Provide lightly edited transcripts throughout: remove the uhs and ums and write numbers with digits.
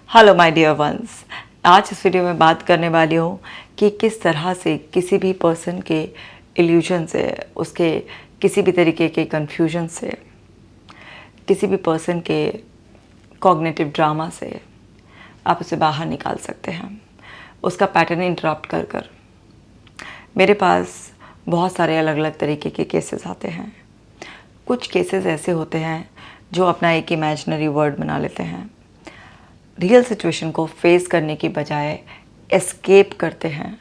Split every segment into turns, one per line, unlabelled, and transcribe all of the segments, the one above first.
Hello my dear ones. आज इस video में बात करने वाली हूँ कि किस तरह से किसी भी पर्सन के इल्यूजन से, उसके किसी भी तरीके के कंफ्यूजन से, किसी भी पर्सन के कॉग्निटिव ड्रामा से आप उसे बाहर निकाल सकते हैं, उसका पैटर्न इंटरप्ट कर कर। मेरे पास बहुत सारे अलग अलग तरीके के केसेस आते हैं। कुछ केसेस ऐसे होते हैं जो अपना एक इमेजिनरी वर्ल्ड बना लेते हैं, रियल सिचुएशन को फेस करने की बजाय एस्केप करते हैं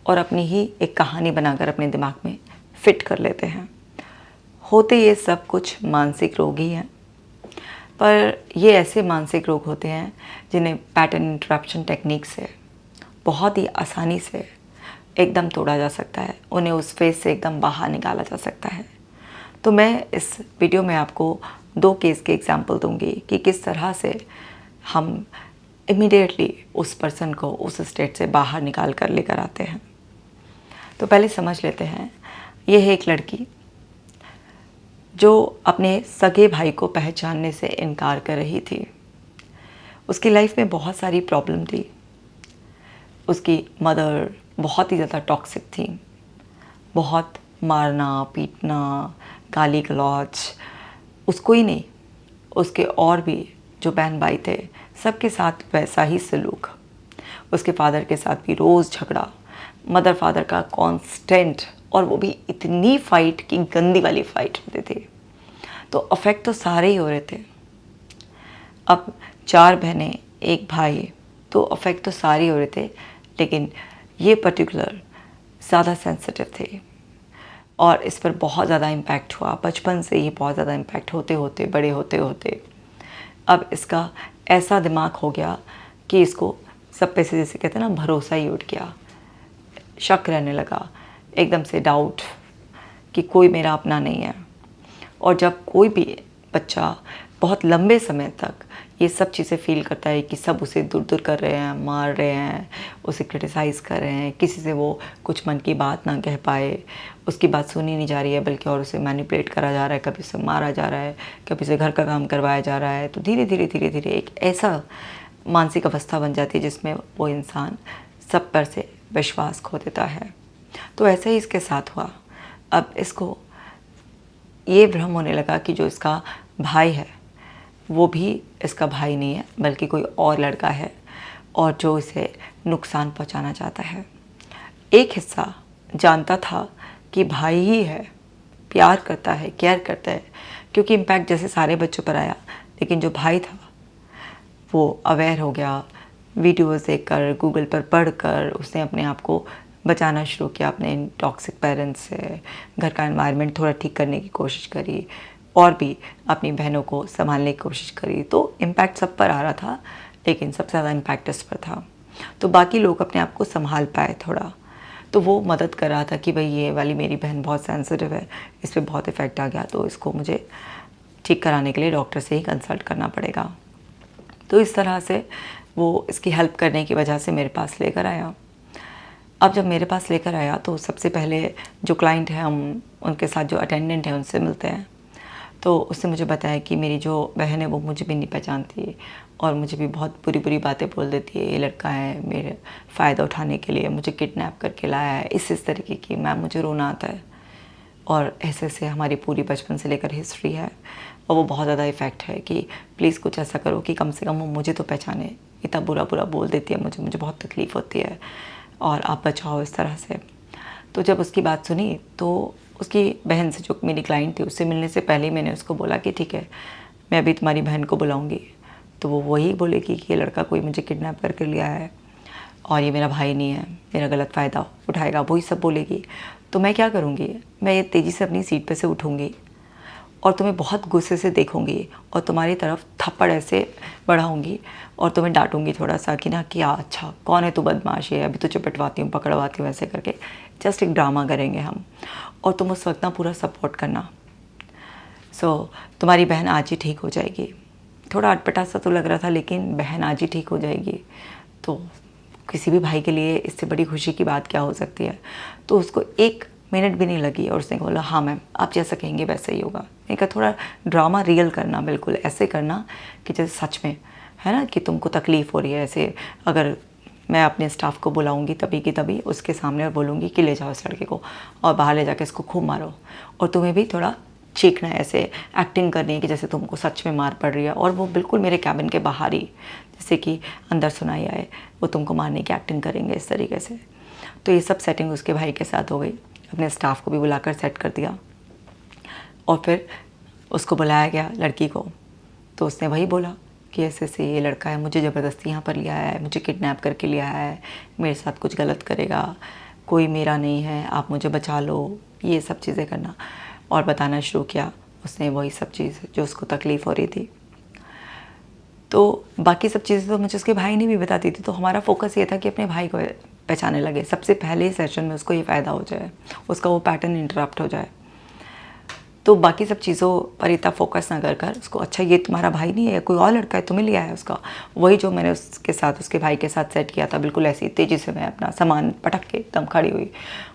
और अपनी ही एक कहानी बनाकर अपने दिमाग में फिट कर लेते हैं। होते ये सब कुछ मानसिक रोग ही हैं, पर ये ऐसे मानसिक रोग होते हैं जिन्हें पैटर्न इंटरप्शन टेक्निक से बहुत ही आसानी से एकदम तोड़ा जा सकता है, उन्हें उस फेस से एकदम बाहर निकाला जा सकता है। तो मैं इस वीडियो में आपको 2 केस के एग्जाम्पल दूंगी कि किस तरह से हम इमीडिएटली उस पर्सन को उस स्टेट से बाहर निकाल कर लेकर आते हैं। तो पहले समझ लेते हैं। ये है एक लड़की जो अपने सगे भाई को पहचानने से इनकार कर रही थी। उसकी लाइफ में बहुत सारी प्रॉब्लम थी। उसकी मदर बहुत ही ज़्यादा टॉक्सिक थी, बहुत मारना पीटना, गाली गलौज, उसको ही नहीं, उसके और भी जो बहन भाई थे सबके साथ वैसा ही सलूक। उसके फादर के साथ भी रोज़ झगड़ा, मदर फादर का कांस्टेंट, और वो भी इतनी फाइट कि गंदी वाली फाइट होती थी। तो अफेक्ट तो सारे ही हो रहे थे। अब 4 बहनें 1 भाई, तो अफेक्ट तो सारे ही हो रहे थे, लेकिन ये पर्टिकुलर ज़्यादा सेंसिटिव थे और इस पर बहुत ज़्यादा इम्पैक्ट हुआ। बचपन से ही बहुत ज़्यादा इम्पैक्ट होते होते बड़े होते होते अब इसका ऐसा दिमाग हो गया कि इसको सब पे से, जैसे कहते हैं ना, भरोसा ही उठ गया। शक रहने लगा, एकदम से डाउट कि कोई मेरा अपना नहीं है। और जब कोई भी बच्चा बहुत लंबे समय तक ये सब चीज़ें फील करता है कि सब उसे दूर दूर कर रहे हैं, मार रहे हैं, उसे क्रिटिसाइज़ कर रहे हैं, किसी से वो कुछ मन की बात ना कह पाए, उसकी बात सुनी नहीं जा रही है बल्कि और उसे मैनिपुलेट करा जा रहा है, कभी उसे मारा जा रहा है, कभी उसे घर का काम करवाया जा रहा है, तो धीरे धीरे धीरे धीरे एक ऐसा मानसिक अवस्था बन जाती है जिसमें वो इंसान सब पर से विश्वास खो देता है। तो ऐसा ही इसके साथ हुआ। अब इसको ये भ्रम होने लगा कि जो इसका भाई है वो भी इसका भाई नहीं है बल्कि कोई और लड़का है और जो इसे नुकसान पहुंचाना चाहता है। एक हिस्सा जानता था कि भाई ही है, प्यार करता है, केयर करता है, क्योंकि इम्पैक्ट जैसे सारे बच्चों पर आया, लेकिन जो भाई था वो अवेयर हो गया। वीडियोज़ देखकर, गूगल पर पढ़कर उसने अपने आप को बचाना शुरू किया अपने इन टॉक्सिक पेरेंट्स से। घर का एनवायरनमेंट थोड़ा ठीक करने की कोशिश करी और भी अपनी बहनों को संभालने की कोशिश करी। तो इम्पैक्ट सब पर आ रहा था, लेकिन सबसे ज़्यादा इम्पैक्ट इस पर था। तो बाकी लोग अपने आप को संभाल पाए थोड़ा, तो वो मदद कर रहा था कि भाई ये वाली मेरी बहन बहुत सेंसिटिव है, इस पर बहुत इफ़ेक्ट आ गया, तो इसको मुझे ठीक कराने के लिए डॉक्टर से ही कंसल्ट करना पड़ेगा। तो इस तरह से वो इसकी हेल्प करने की वजह से मेरे पास लेकर आया। अब जब मेरे पास लेकर आया तो सबसे पहले जो क्लाइंट है, हम उनके साथ जो अटेंडेंट है उनसे मिलते हैं। तो उसने मुझे बताया कि मेरी जो बहन है वो मुझे भी नहीं पहचानती और मुझे भी बहुत बुरी बुरी बातें बोल देती है। ये लड़का है मेरे फ़ायदा उठाने के लिए मुझे किडनैप करके लाया है, इस तरीके की। मैम मुझे रोना आता है। और ऐसे ऐसे हमारी पूरी बचपन से लेकर हिस्ट्री है और वो बहुत ज़्यादा इफ़ेक्ट है कि प्लीज़ कुछ ऐसा करो कि कम से कम वो मुझे तो पहचाने। इतना बुरा बुरा बोल देती है, मुझे बहुत तकलीफ़ होती है और आप बचाओ इस तरह से। तो जब उसकी बात सुनी तो उसकी बहन से, जो मेरी क्लाइंट थी, उससे मिलने से पहले ही मैंने उसको बोला कि ठीक है, मैं अभी तुम्हारी बहन को बुलाऊंगी, तो वो वही बोलेगी कि ये लड़का कोई मुझे किडनैप करके लिया है और ये मेरा भाई नहीं है, मेरा गलत फ़ायदा उठाएगा, वही सब बोलेगी। तो मैं क्या करूँगी, मैं ये तेज़ी से अपनी सीट पे से उठूँगी और तुम्हें बहुत गुस्से से देखूँगी और तुम्हारी तरफ थप्पड़ ऐसे बढ़ाऊँगी और तुम्हें डांटूँगी थोड़ा सा कि ना, क्या अच्छा कौन है तू, बदमाश है, अभी तुझे पिटवाती हूँ, पकड़वाती हूँ, ऐसे करके जस्ट एक ड्रामा करेंगे हम और तुम उस वक्त ना पूरा सपोर्ट करना। तुम्हारी बहन आज ही ठीक हो जाएगी। थोड़ा अटपटा सा तो लग रहा था, लेकिन बहन आज ही ठीक हो जाएगी तो किसी भी भाई के लिए इससे बड़ी खुशी की बात क्या हो सकती है। तो उसको 1 मिनट भी नहीं लगी और उसने बोला हाँ मैम, आप जैसा कहेंगे वैसा ही होगा। मैंने कहा थोड़ा ड्रामा रियल करना, बिल्कुल ऐसे करना कि जैसे सच में है ना, कि तुमको तकलीफ़ हो रही है। ऐसे अगर मैं अपने स्टाफ को बुलाऊंगी तभी की तभी उसके सामने और बोलूँगी कि ले जाओ इस लड़के को और बाहर ले जाके इसको खूब मारो, और तुम्हें भी थोड़ा चीखना है, ऐसे एक्टिंग करनी है कि जैसे तुमको सच में मार पड़ रही है, और वो बिल्कुल मेरे कैबिन के बाहर ही, जैसे कि अंदर सुनाई आए, वो तुमको मारने की एक्टिंग करेंगे इस तरीके से। तो ये सब सेटिंग उसके भाई के साथ हो गई। अपने स्टाफ को भी बुलाकर सेट कर दिया और फिर उसको बुलाया गया लड़की को। तो उसने वही बोला कि ऐसे ऐसे ये लड़का है, मुझे ज़बरदस्ती यहाँ पर लिया है, मुझे किडनैप करके लिया है, मेरे साथ कुछ गलत करेगा, कोई मेरा नहीं है, आप मुझे बचा लो, ये सब चीज़ें करना। और बताना शुरू किया उसने वही सब चीज़ जो उसको तकलीफ़ हो रही थी। तो बाकी सब चीज़ें तो मुझे उसके भाई ने भी बता दी थी। तो हमारा फोकस ये था कि अपने भाई को पहचानने लगे, सबसे पहले सेशन में उसको ये फ़ायदा हो जाए, उसका वो पैटर्न इंटरप्ट हो जाए। तो बाकी सब चीज़ों पर इतना फोकस ना कर उसको, अच्छा ये तुम्हारा भाई नहीं है, कोई और लड़का है, तुम्हें लिया है उसका, वही जो मैंने उसके साथ उसके भाई के साथ सेट किया था, बिल्कुल ऐसी तेज़ी से मैं अपना सामान पटक के एकदम खड़ी हुई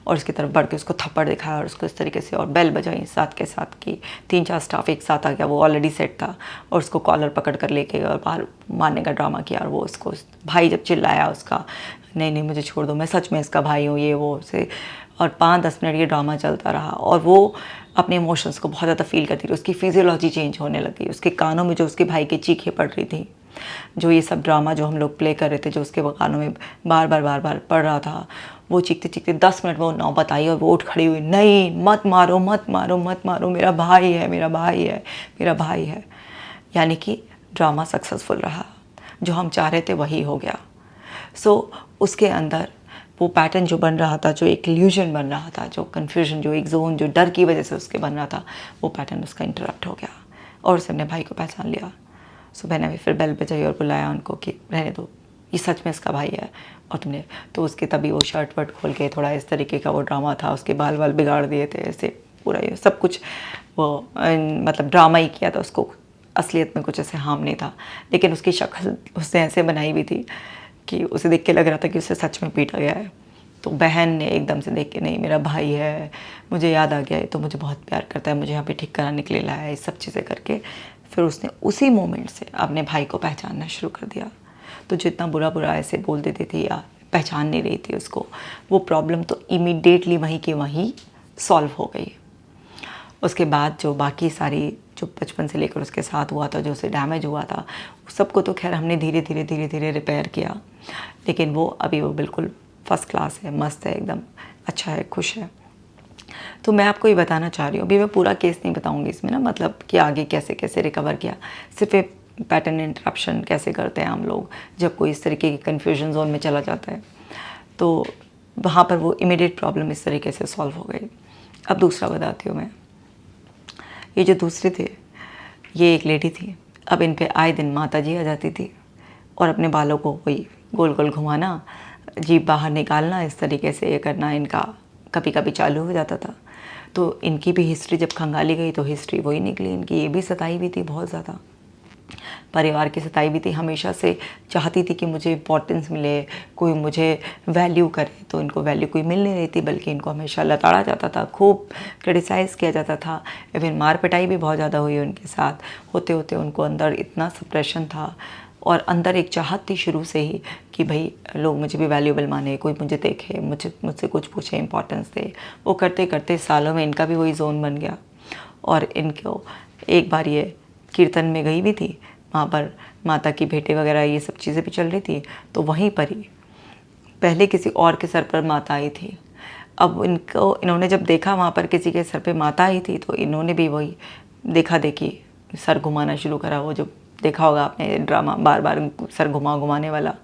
और उसकी तरफ बढ़ के उसको थप्पड़ दिखाया और उसको इस तरीके से, और बेल बजाई साथ के साथ की। 3-4 स्टाफ एक साथ आ गया, वो ऑलरेडी सेट था, और उसको कॉलर पकड़ कर लेके और बाहर मारने का ड्रामा किया। और वो उसको भाई जब चिल्लाया उसका, नहीं नहीं मुझे छोड़ दो, मैं सच में इसका भाई हूँ, ये वो से, और 5-10 मिनट ये ड्रामा चलता रहा। और वो अपने इमोशंस को बहुत ज़्यादा फील करती थी, उसकी फिजियोलॉजी चेंज होने लगी, उसके कानों में जो उसके भाई की चीखें पड़ रही थी, जो ये सब ड्रामा जो हम लोग प्ले कर रहे थे, जो उसके कानों में बार बार पड़ रहा था, वो चीखते चीखते 10 मिनट वो नौबत आई और वो उठ खड़ी हुई, नहीं मत मारो मत मारो मत मारो, मेरा भाई है मेरा भाई है मेरा भाई है। यानी कि ड्रामा सक्सेसफुल रहा, जो हम चाह रहे थे वही हो गया। सो उसके अंदर वो पैटर्न जो बन रहा था, जो एक इल्यूजन बन रहा था, जो कन्फ्यूजन, जो एक जोन जो डर की वजह से उसके बन रहा था, वो पैटर्न उसका इंटरप्ट हो गया और उसने अपने भाई को पहचान लिया। सो मैंने भी फिर बेल बजाई और बुलाया उनको कि रहने दो, ये सच में इसका भाई है। और तुमने तो उसके तभी वो शर्ट वर्ट खोल के थोड़ा इस तरीके का वो ड्रामा था, उसके बाल वाल बिगाड़ दिए थे, ऐसे पूरा ये सब कुछ वो मतलब ड्रामा ही किया था। उसको असलियत में कुछ ऐसे हार्म नहीं था, लेकिन उसकी शक्ल उसने ऐसे बनाई हुई थी कि उसे देख के लग रहा था कि उसे सच में पीटा गया है। तो बहन ने एकदम से देख के, नहीं मेरा भाई है, मुझे याद आ गया है, तो मुझे बहुत प्यार करता है, मुझे यहाँ पे ठीक कराने के लिए लाया है, ये सब चीज़ें करके फिर उसने उसी मोमेंट से अपने भाई को पहचानना शुरू कर दिया। तो जितना बुरा बुरा ऐसे बोल देती थी या पहचान नहीं रही थी उसको, वो प्रॉब्लम तो इमीडिएटली वहीं की वहीं सॉल्व हो गई। उसके बाद जो बाकी सारी जो बचपन से लेकर उसके साथ हुआ था, जो उसे डैमेज हुआ था, उस सबको तो खैर हमने धीरे धीरे रिपेयर किया। लेकिन वो अभी वो बिल्कुल फर्स्ट क्लास है, मस्त है, एकदम अच्छा है, खुश है। तो मैं आपको ये बताना चाह रही हूँ, अभी मैं पूरा केस नहीं बताऊँगी इसमें ना, मतलब कि आगे कैसे कैसे रिकवर किया, सिर्फ एक पैटर्न इंटरप्शन कैसे करते हैं हम लोग जब कोई इस तरीके की कन्फ्यूजन जोन में चला जाता है। तो वहाँ पर वो इमीडिएट प्रॉब्लम इस तरीके से सॉल्व हो गई। अब दूसरा बताती हूँ मैं। ये जो दूसरे थे, ये एक लेडी थी। अब इन पे आए दिन माता जी आ जाती थी और अपने बालों को वही गोल गोल घुमाना, जीभ बाहर निकालना, इस तरीके से ये करना इनका कभी कभी चालू हो जाता था। तो इनकी भी हिस्ट्री जब खंगाली गई तो हिस्ट्री वही निकली, इनकी ये भी सताई भी थी, बहुत ज़्यादा परिवार की सताई भी थी। हमेशा से चाहती थी कि मुझे इम्पोर्टेंस मिले, कोई मुझे वैल्यू करे, तो इनको वैल्यू कोई मिल नहीं रही थी, बल्कि इनको हमेशा लताड़ा जाता था, खूब क्रिटिसाइज़ किया जाता था। इवन मार पिटाई भी बहुत ज़्यादा हुई उनके साथ। होते होते उनको अंदर इतना सप्रेशन था और अंदर एक चाहत थी शुरू से ही कि भाई लोग मुझे भी वैल्यूएबल माने, कोई मुझे देखे, मुझसे कुछ पूछे, इंपॉर्टेंस दे। वो करते करते सालों में इनका भी वही जोन बन गया। और इनको एक बार ये कीर्तन में गई भी थी, वहाँ पर माता की भेंटें वगैरह ये सब चीज़ें भी चल रही थी, तो वहीं पर ही पहले किसी और के सर पर माता आई थी। अब इन्होंने जब देखा वहाँ पर किसी के सर पे माता आई थी, तो इन्होंने भी वही देखा देखी सर घुमाना शुरू करा। वो जो देखा होगा आपने ड्रामा, बार बार सर घुमाने वाला,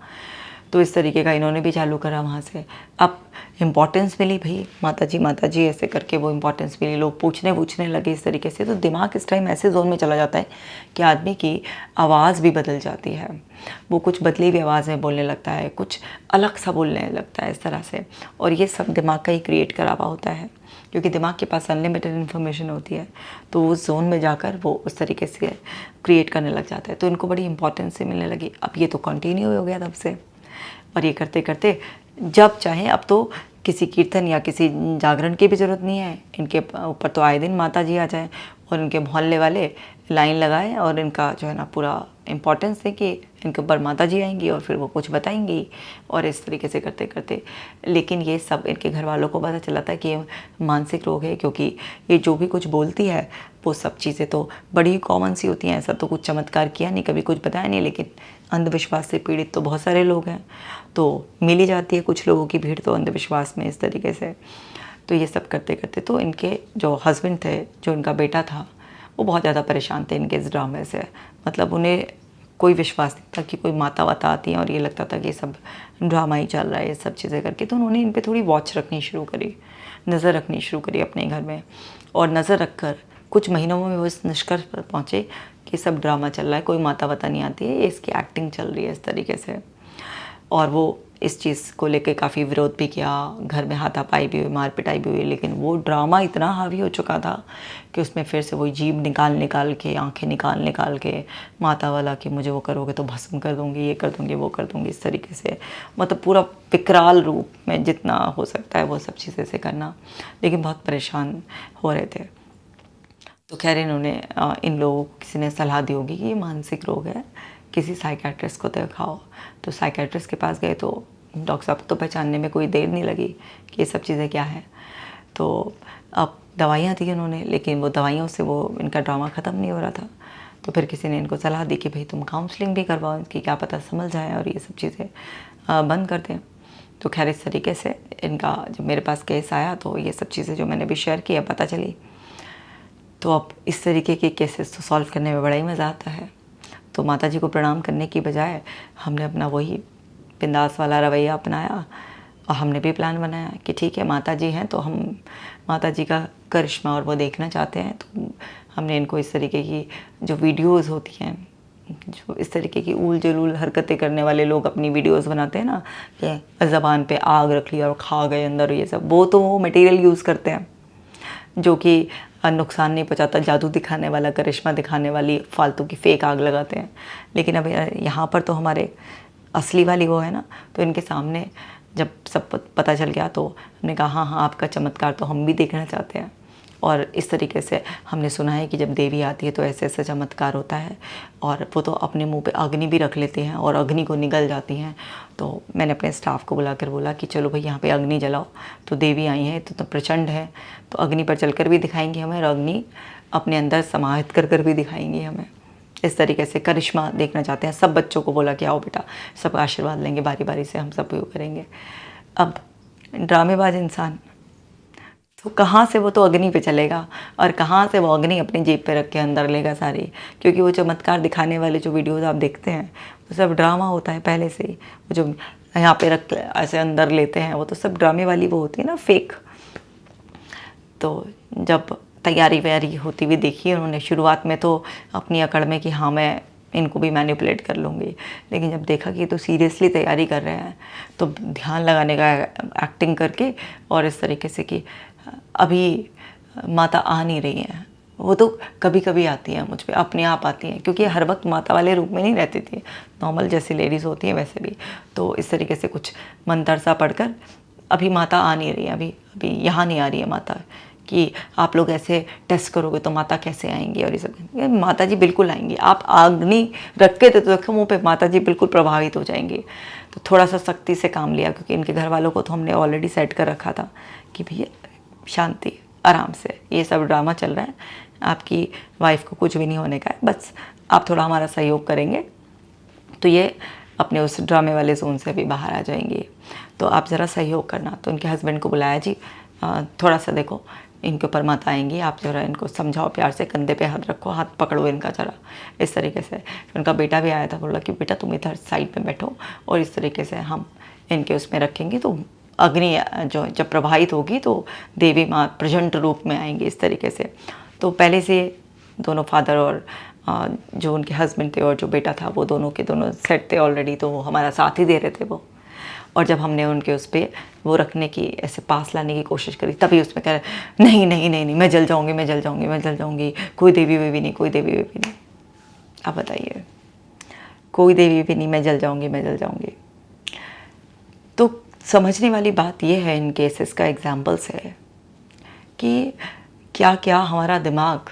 तो इस तरीके का इन्होंने भी चालू करा वहाँ से। अब इम्पॉर्टेंस मिली, भाई माता जी ऐसे करके वो इम्पॉर्टेंस मिली, लोग पूछने लगे इस तरीके से। तो दिमाग इस टाइम ऐसे जोन में चला जाता है कि आदमी की आवाज़ भी बदल जाती है, वो कुछ बदली हुई आवाज़ में बोलने लगता है, कुछ अलग सा बोलने लगता है इस तरह से। और ये सब दिमाग का ही क्रिएट करा हुआ होता है, क्योंकि दिमाग के पास अनलिमिटेड इन्फॉर्मेशन होती है, तो उस जोन में जाकर वो उस तरीके से क्रिएट करने लग जाता है। तो इनको बड़ी इंपॉर्टेंस से मिलने लगी। अब ये तो कंटिन्यू हो गया तब से, और ये करते करते जब चाहें, अब तो किसी कीर्तन या किसी जागरण की भी ज़रूरत नहीं है, इनके ऊपर तो आए दिन माता जी आ जाएं और इनके मोहल्ले वाले लाइन लगाएं और इनका जो है ना पूरा इम्पोर्टेंस है कि इनके ऊपर माता जी आएंगी और फिर वो कुछ बताएंगी, और इस तरीके से करते करते, लेकिन ये सब इनके घर वालों को पता चला था कि ये मानसिक रोग है, क्योंकि ये जो भी कुछ बोलती है वो सब चीज़ें तो बड़ी ही कॉमन सी होती हैं। ऐसा तो कुछ चमत्कार किया नहीं, कभी कुछ बताया नहीं, लेकिन अंधविश्वास से पीड़ित तो बहुत सारे लोग हैं, तो मिली जाती है कुछ लोगों की भीड़ तो अंधविश्वास में इस तरीके से। तो ये सब करते करते तो इनके जो हस्बैंड थे, जो इनका बेटा था, वो बहुत ज़्यादा परेशान थे इनके इस ड्रामे से। मतलब उन्हें कोई विश्वास नहीं था कि कोई माता वाता आती है, और ये लगता था कि ये सब ड्रामा ही चल रहा है, ये सब चीज़ें करके। तो उन्होंने इन पे थोड़ी वॉच रखनी शुरू करी, नज़र रखनी शुरू करी अपने घर में, और नज़र रखकर कुछ महीनों में वो इस निष्कर्ष पर पहुँचे कि सब ड्रामा चल रहा है, कोई माता वाता नहीं आती है, ये इसकी एक्टिंग चल रही है इस तरीके से। और वो इस चीज़ को लेके काफ़ी विरोध भी किया, घर में हाथापाई भी हुई, मार पिटाई भी हुई, लेकिन वो ड्रामा इतना हावी हो चुका था कि उसमें फिर से वही जीभ निकाल के, आंखें निकाल के माता वाला कि मुझे वो करोगे तो भस्म कर दूंगी, ये कर दूंगी, वो कर दूंगी, इस तरीके से। मतलब पूरा विकराल रूप में जितना हो सकता है वो सब चीज़ें से करना, लेकिन बहुत परेशान हो रहे थे। तो खैर इन्होंने इन लोगों को किसी ने सलाह दी होगी कि ये मानसिक रोग है, किसी साइकेट्रिस्ट को दिखाओ। तो साइकेट्रिस्ट के पास गए तो डॉक्टर साहब को तो पहचानने में कोई देर नहीं लगी कि ये सब चीज़ें क्या है। तो अब दवाइयाँ दी उन्होंने, लेकिन वो दवाइयों से वो इनका ड्रामा ख़त्म नहीं हो रहा था। तो फिर किसी ने इनको सलाह दी कि भाई तुम काउंसलिंग भी करवाओ इनकी, क्या पता समझ जाए और ये सब चीज़ें बंद कर दें। तो खैर इस तरीके से इनका जब मेरे पास केस आया तो ये सब चीज़ें जो मैंने भी शेयर किया पता चली। तो अब इस तरीके के केसेस तो सॉल्व करने में बड़ा ही मज़ा आता है। तो माता जी को प्रणाम करने की बजाय हमने अपना वही बिंदास वाला रवैया अपनाया, और हमने भी प्लान बनाया कि ठीक है माता जी हैं तो हम माता जी का करिश्मा और वो देखना चाहते हैं। तो हमने इनको इस तरीके की जो वीडियोस होती हैं, जो इस तरीके की ऊल जलूल हरकतें करने वाले लोग अपनी वीडियोस बनाते हैं ना, कि ज़बान पे आग रख लिया और खा गए अंदर, ये सब वो तो वो मटेरियल यूज़ करते हैं जो कि नुकसान नहीं पहुंचाता, जादू दिखाने वाला, करिश्मा दिखाने वाली फालतू की फेक आग लगाते हैं। लेकिन अब यहाँ पर तो हमारे असली वाली वो है ना, तो इनके सामने जब सब पता चल गया तो हमने कहा हाँ हाँ आपका चमत्कार तो हम भी देखना चाहते हैं। और इस तरीके से हमने सुना है कि जब देवी आती है तो ऐसे ऐसे चमत्कार होता है, और वो तो अपने मुंह पे अग्नि भी रख लेते हैं और अग्नि को निगल जाती हैं। तो मैंने अपने स्टाफ को बुलाकर बोला कि चलो भाई यहाँ पे अग्नि जलाओ, तो देवी आई है तो प्रचंड है, तो अग्नि पर चलकर भी दिखाएंगी हमें, और अग्नि अपने अंदर समाहित कर भी दिखाएंगी हमें। इस तरीके से करिश्मा देखना चाहते हैं। सब बच्चों को बोला कि आओ बेटा, सब आशीर्वाद लेंगे बारी बारी से, हम सब वो करेंगे। अब ड्रामेबाज इंसान तो कहाँ से वो तो अग्नि पे चलेगा, और कहाँ से वो अग्नि अपनी जेब पे रख के अंदर लेगा सारी, क्योंकि वो चमत्कार दिखाने वाले जो वीडियोस आप देखते हैं वो सब ड्रामा होता है पहले से ही। वो जो यहाँ पे रख ऐसे अंदर लेते हैं वो तो सब ड्रामे वाली वो होती है ना, फेक। तो जब तैयारी वैयारी होती हुई देखी उन्होंने शुरुआत में तो अपनी अकड़ में कि हाँ मैं इनको भी मैनिपुलेट कर लूँगी, लेकिन जब देखा कि ये तो सीरियसली तैयारी कर रहे हैं तो ध्यान लगाने का एक्टिंग करके, और इस तरीके से कि अभी माता आ नहीं रही हैं, वो तो कभी कभी आती हैं मुझ पे, अपने आप आती हैं, क्योंकि हर वक्त माता वाले रूप में नहीं रहती थी, नॉर्मल जैसी लेडीज़ होती हैं वैसे भी। तो इस तरीके से कुछ मंत्र सा पढ़कर अभी माता आ नहीं रही है, अभी अभी यहाँ नहीं आ रही है माता, कि आप लोग ऐसे टेस्ट करोगे तो माता कैसे आएंगी, और ये सब। माता जी बिल्कुल आएंगी, आप अग्नि रख के तो देखो मुँह पे, माता जी बिल्कुल प्रभावित हो जाएंगी। तो थोड़ा सा सख्ती से काम लिया, क्योंकि इनके घर वालों को तो हमने ऑलरेडी सेट कर रखा था कि भैया शांति, आराम से, ये सब ड्रामा चल रहा है, आपकी वाइफ को कुछ भी नहीं होने का है, बस आप थोड़ा हमारा सहयोग करेंगे तो ये अपने उस ड्रामे वाले जोन से भी बाहर आ जाएंगे, तो आप ज़रा सहयोग करना। तो उनके हस्बैंड को बुलाया, जी थोड़ा सा देखो इनके ऊपर मत आएंगी, आप ज़रा इनको समझाओ प्यार से, कंधे पे हाथ रखो, हाथ पकड़ो इनका ज़रा, इस तरीके से। उनका बेटा भी आया था, बोला कि बेटा तुम इधर साइड में बैठो, और इस तरीके से हम इनके उसमें रखेंगे तो अग्नि जो जब प्रभावित होगी तो देवी माँ प्रचंड रूप में आएंगी, इस तरीके से। तो पहले से दोनों फादर और जो उनके हस्बैंड थे और जो बेटा था वो दोनों के दोनों सेट थे ऑलरेडी, तो वो हमारा साथ ही दे रहे थे वो। और जब हमने उनके उस पर वो रखने की, ऐसे पास लाने की कोशिश करी, तभी उसमें कह रहे नहीं नहीं नहीं नहीं, मैं जल जाऊँगी, मैं जल जाऊँगी, मैं जल जाऊँगी, कोई देवी वेवी नहीं, कोई देवी वेवी नहीं। आप बताइए, कोई देवी वेवी नहीं, मैं जल जाऊँगी, मैं जल जाऊँगी। तो समझने वाली बात यह है इन केसेस का एग्जाम्पल्स है कि क्या क्या हमारा दिमाग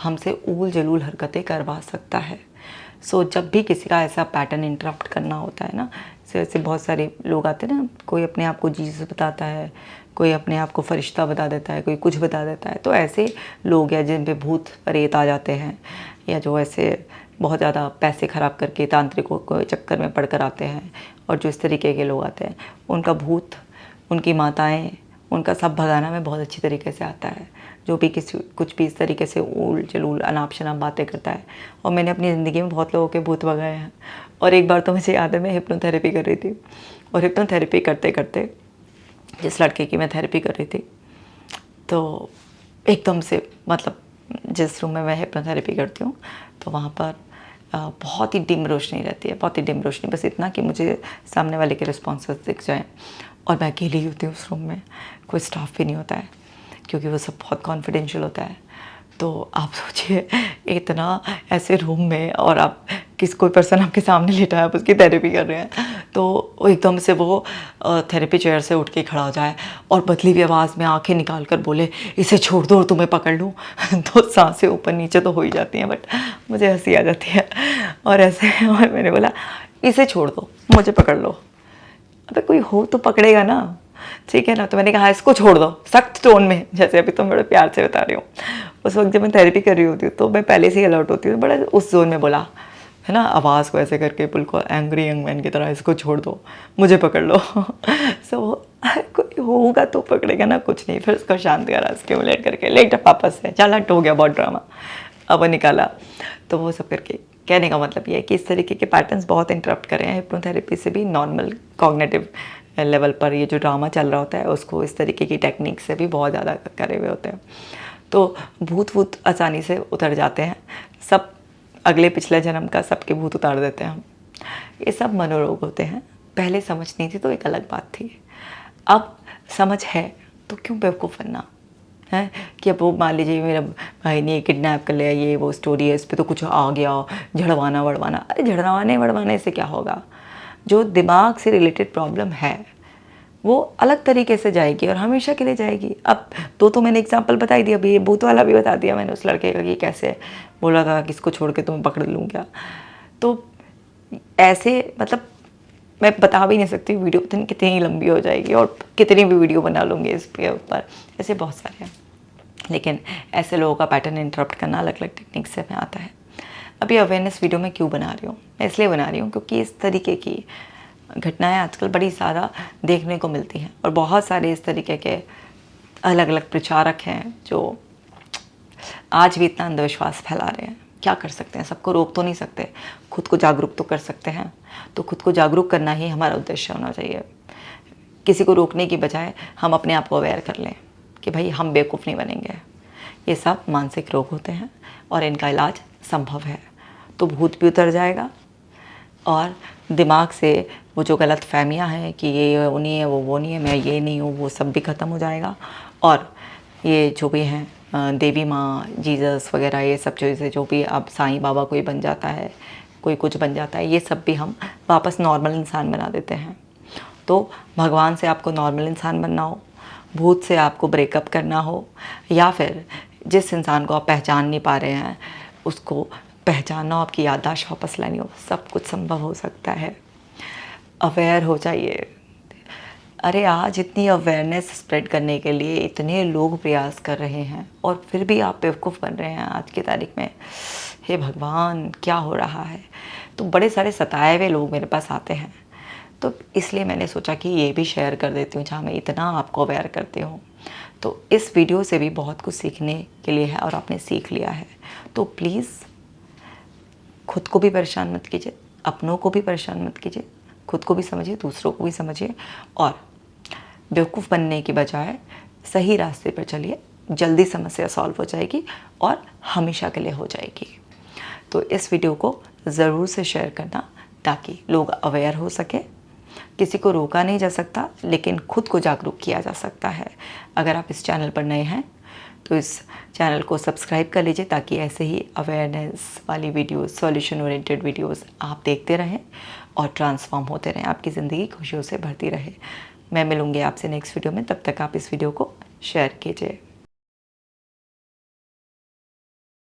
हमसे ऊल जलूल हरकतें करवा सकता है। सो जब भी किसी का ऐसा पैटर्न इंटरप्ट करना होता है ना, ऐसे बहुत सारे लोग आते हैं ना, कोई अपने आप को जीसस बताता है, कोई अपने आप को फरिश्ता बता देता है, कोई कुछ बता देता है। तो ऐसे लोग या जिन पे भूत प्रेत आ जाते हैं, या जो ऐसे बहुत ज़्यादा पैसे ख़राब करके तांत्रिकों को चक्कर में पड़कर आते हैं, और जो इस तरीके के लोग आते हैं, उनका भूत, उनकी माताएं, उनका सब भगाना में बहुत अच्छी तरीके से आता है। जो भी कुछ भी इस तरीके से ऊल जलूल अनाप शनाप बातें करता है। और मैंने अपनी ज़िंदगी में बहुत लोगों के भूत भगाए हैं। और एक बार तो मुझे याद है, मैं हिप्नोथेरेपी कर रही थी, और हिप्नोथेरेपी करते करते जिस लड़के की मैं थेरेपी कर रही थी, तो एकदम से मतलब जिस रूम में मैं हिप्नोथेरेपी करती हूँ, तो वहाँ पर बहुत ही डिम रोशनी रहती है, बहुत ही डिम रोशनी, बस इतना कि मुझे सामने वाले के रिस्पॉन्सेस दिख जाएँ। और मैं अकेली होती हूँ उस रूम में, कोई स्टाफ भी नहीं होता है, क्योंकि वो सब बहुत कॉन्फिडेंशियल होता है। तो आप सोचिए इतना ऐसे रूम में, और आप कोई पर्सन आपके सामने लेटा है, आप उसकी थेरेपी कर रहे हैं, तो एकदम से वो थेरेपी चेयर से उठ के खड़ा हो जाए और बदली हुई आवाज़ में आंखें निकाल कर बोले, इसे छोड़ दो और तुम्हें पकड़ लूँ। तो सांसें ऊपर नीचे तो हो ही जाती हैं, बट मुझे हंसी आ जाती है। और ऐसे, और मैंने बोला, इसे छोड़ दो, मुझे पकड़ लो। अबे कोई हो तो पकड़ेगा ना, ठीक है ना। तो मैंने कहा इसको छोड़ दो, सख्त टोन में, जैसे अभी तुम बड़े प्यार से बता रही हो। उस वक्त जब मैं थेरेपी कर रही होती हूँ तो मैं पहले से ही अलर्ट होती हूँ, बड़ा उस जोन में बोला है ना, आवाज़ को ऐसे करके बिल्कुल एंग्री यंग मैन की तरह, इसको छोड़ दो, मुझे पकड़ लो। सो कोई होगा तो पकड़ेगा ना, कुछ नहीं। फिर उसको शांत करा, स्टिमुलेट करके ले जा वापस से, चल हट, हो गया बहुत ड्रामा, अब निकाला। तो वो सब करके कहने का मतलब ये है कि इस तरीके के पैटर्न्स बहुत इंटरप्ट कर रहे हैं। हिप्नोथेरेपी से भी नॉर्मल कॉग्निटिव लेवल पर ये जो ड्रामा चल रहा होता है, उसको इस तरीके की टेक्निक से भी बहुत ज़्यादा करे हुए होते हैं। तो भूत वूत आसानी से उतर जाते हैं, सब अगले पिछले जन्म का सबके भूत उतार देते हैं हम। ये सब मनोरोग होते हैं। पहले समझ नहीं थी तो एक अलग बात थी, अब समझ है तो क्यों बेवकूफ़ बनना है। कि अब वो मान लीजिए मेरा भाई ने किडनैप कर लिया, ये वो स्टोरी है, इस पर तो कुछ आ गया, झड़वाना वड़वाना। अरे झड़वाने वड़वाने से क्या होगा, जो दिमाग से रिलेटेड प्रॉब्लम है वो अलग तरीके से जाएगी और हमेशा के लिए जाएगी। अब तो मैंने एग्जांपल बताई दिया, अभी ये भूत वाला भी बता दिया मैंने उस लड़के का कि कैसे बोला था कि इसको छोड़ के तुम्हें पकड़ लूँ क्या। तो ऐसे मतलब मैं बता भी नहीं सकती, वीडियो कितनी लंबी हो जाएगी और कितनी भी वीडियो बना लूँगी इसके ऊपर, ऐसे बहुत सारे हैं। लेकिन ऐसे लोगों का पैटर्न इंटरप्ट करना अलग अलग टेक्निक से में आता है। अभी अवेयरनेस वीडियो मैं क्यों बना रही हूँ, मैं इसलिए बना रही हूँ क्योंकि इस तरीके की घटनाएं आजकल बड़ी ज़्यादा देखने को मिलती हैं, और बहुत सारे इस तरीके के अलग अलग प्रचारक हैं जो आज भी इतना अंधविश्वास फैला रहे हैं। क्या कर सकते हैं, सबको रोक तो नहीं सकते, खुद को जागरूक तो कर सकते हैं। तो खुद को जागरूक करना ही हमारा उद्देश्य होना चाहिए। किसी को रोकने की बजाय हम अपने आप को अवेयर कर लें कि भाई हम बेवकूफ़ नहीं बनेंगे। ये सब मानसिक रोग होते हैं और इनका इलाज संभव है। तो भूत भी उतर जाएगा और दिमाग से वो जो गलत फहमियाँ हैं कि ये वो नहीं है, वो नहीं है, मैं ये नहीं हूँ, वो सब भी ख़त्म हो जाएगा। और ये जो भी हैं देवी माँ, जीसस वगैरह, ये सब चीज़ें जो भी, अब साईं बाबा कोई बन जाता है, कोई कुछ बन जाता है, ये सब भी हम वापस नॉर्मल इंसान बना देते हैं। तो भगवान से आपको नॉर्मल इंसान बनना हो, भूत से आपको ब्रेकअप करना हो, या फिर जिस इंसान को आप पहचान नहीं पा रहे हैं उसको पहचानना हो, आपकी याददाश्त वापस लानी हो, सब कुछ संभव हो सकता है। अवेयर हो जाइए। अरे आज इतनी अवेयरनेस स्प्रेड करने के लिए इतने लोग प्रयास कर रहे हैं और फिर भी आप बेवकूफ़ बन रहे हैं आज की तारीख में। हे भगवान, क्या हो रहा है। तो बड़े सारे सताए हुए लोग मेरे पास आते हैं, तो इसलिए मैंने सोचा कि ये भी शेयर कर देती हूँ जहाँ मैं इतना आपको अवेयर करती हूँ। तो इस वीडियो से भी बहुत कुछ सीखने के लिए है और आपने सीख लिया है। तो प्लीज़ खुद को भी परेशान मत कीजिए, अपनों को भी परेशान मत कीजिए, खुद को भी समझिए, दूसरों को भी समझिए, और बेवकूफ़ बनने की बजाय सही रास्ते पर चलिए। जल्दी समस्या सॉल्व हो जाएगी और हमेशा के लिए हो जाएगी। तो इस वीडियो को ज़रूर से शेयर करना ताकि लोग अवेयर हो सके। किसी को रोका नहीं जा सकता, लेकिन खुद को जागरूक किया जा सकता है। अगर आप इस चैनल पर नए हैं तो इस चैनल को सब्सक्राइब कर लीजिए ताकि ऐसे ही अवेयरनेस वाली वीडियोस, सॉल्यूशन ओरिएंटेड वीडियोस आप देखते रहें और ट्रांसफॉर्म होते रहें, आपकी ज़िंदगी खुशियों से भरती रहे। मैं मिलूँगी आपसे नेक्स्ट वीडियो में, तब तक आप इस वीडियो को शेयर कीजिए।